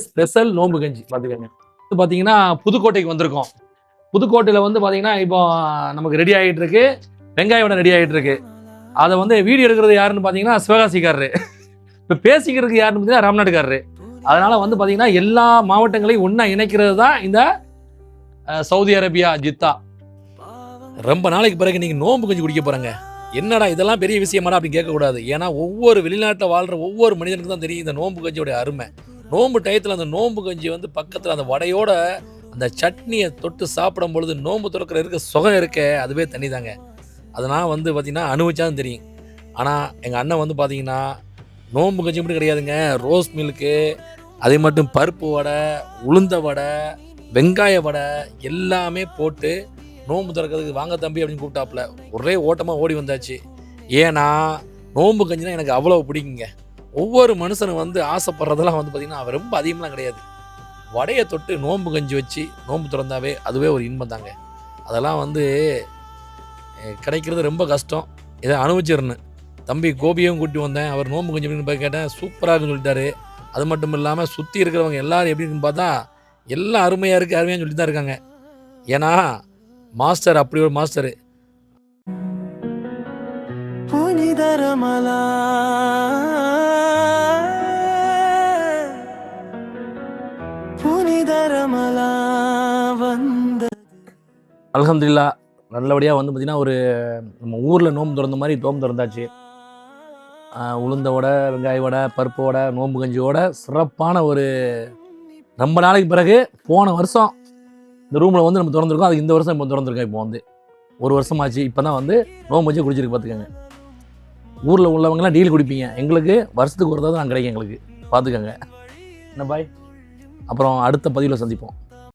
Special நோம்பு கஞ்சி பார்த்துக்கோங்க. இது பார்த்தீங்கன்னா புதுக்கோட்டைக்கு வந்திருக்கோம். புதுக்கோட்டையில் வந்து பார்த்தீங்கன்னா இப்போ நமக்கு ரெடி ஆகிட்டு இருக்கு, வெங்காய வடை ரெடி ஆகிட்டு இருக்கு. அதை வந்து வீடியோ எடுக்கிறது யாருன்னு பார்த்தீங்கன்னா சிவகாசிக்காரரு, இப்போ பேசிக்கிறதுக்கு யாருன்னு பார்த்தீங்கன்னா ராம்நாடுக்காரரு. அதனால் வந்து பார்த்தீங்கன்னா எல்லா மாவட்டங்களையும் ஒன்றா இணைக்கிறது தான் இந்த சவுதி அரேபியா ஜித்தா. ரொம்ப நாளைக்கு பிறகு நீங்கள் நோம்பு கஞ்சி குடிக்க போகிறாங்க. என்னடா இதெல்லாம் பெரிய விஷயமாடா அப்படின்னு கேட்கக்கூடாது. ஏன்னா ஒவ்வொரு வெளிநாட்டில் வாழ்கிற ஒவ்வொரு மனிதனுக்கு தான் தெரியும் இந்த நோம்பு கஞ்சியோடைய அருமை. நோம்பு டயத்தில் அந்த நோம்பு கஞ்சி வந்து பக்கத்தில் அந்த வடையோட அந்த சட்னியை தொட்டு சாப்பிடும் பொழுது நோம்பு துறக்கிற இருக்க சுகம் இருக்க அதுவே தண்ணி தாங்க. அதனால் வந்து பார்த்திங்கன்னா அனுபவிச்சாலும் தெரியும். ஆனால் எங்கள் அண்ணன் வந்து பார்த்திங்கன்னா நோம்பு கஞ்சி மட்டும் கிடையாதுங்க, ரோஸ் மில்க்கு, அதே மட்டும் பருப்பு வடை, உளுந்த வடை, வெங்காய வடை எல்லாமே போட்டு நோம்பு திறக்கிறதுக்கு வாங்க தம்பி அப்படின்னு கூப்பிட்டாப்புல ஒரே ஓட்டமாக ஓடி வந்தாச்சு. ஏன்னா நோம்பு கஞ்சினா எனக்கு அவ்வளோ பிடிக்குங்க. ஒவ்வொரு மனுஷனும் வந்து ஆசைப்படுறதெல்லாம் வந்து பார்த்திங்கன்னா அவர் ரொம்ப அதிகமாக கிடையாது. வடையை தொட்டு நோம்பு கஞ்சி வச்சு நோம்பு திறந்தாவே அதுவே ஒரு இன்பம் தாங்க. அதெல்லாம் வந்து கிடைக்கிறது ரொம்ப கஷ்டம். இதை அனுபவிச்சிடணும். தம்பி கோபியும் கூட்டி வந்தேன், அவர் நோம்பு கஞ்சி அப்படின்னு போய் கேட்டேன், சூப்பராக இருக்குன்னு சொல்லிட்டாரு. அது மட்டும் இல்லாமல் சுற்றி இருக்கிறவங்க எல்லோரும் எப்படின்னு பார்த்தா எல்லாம் அருமையாக இருக்குது அருமையாக சொல்லி தான் இருக்காங்க. ஏன்னா மாஸ்டர் அப்படி ஒரு மாஸ்டரு. அல்ஹம்துலில்லாஹ் நல்லபடியாக வந்து பார்த்திங்கன்னா ஒரு நம்ம ஊரில் நோம்பு திறந்த மாதிரி நோம்பு திறந்தாச்சு. உளுந்த வடை, வெங்காய வடை, பருப்பு வடை, நோம்பு கஞ்சியோட சிறப்பான ஒரு ரொம்ப நாளைக்கு பிறகு போன வருஷம் இந்த ரூமில் வந்து நம்ம திறந்துருக்கோம். அது இந்த வருஷம் இப்போ திறந்துருக்கோம். இப்போ வந்து ஒரு வருஷம் ஆச்சு. இப்போ தான் வந்து நோம்பு வச்சு குடிச்சிருக்கு பார்த்துக்கோங்க. ஊரில் உள்ளவங்கலாம் டீல் குடிப்பீங்க, எங்களுக்கு வருஷத்துக்கு ஒரு தடவை தான் கிடைக்கும் எங்களுக்கு. பார்த்துக்கோங்க. என்ன பாய், அப்புறம் அடுத்த பதிவில் சந்திப்போம்.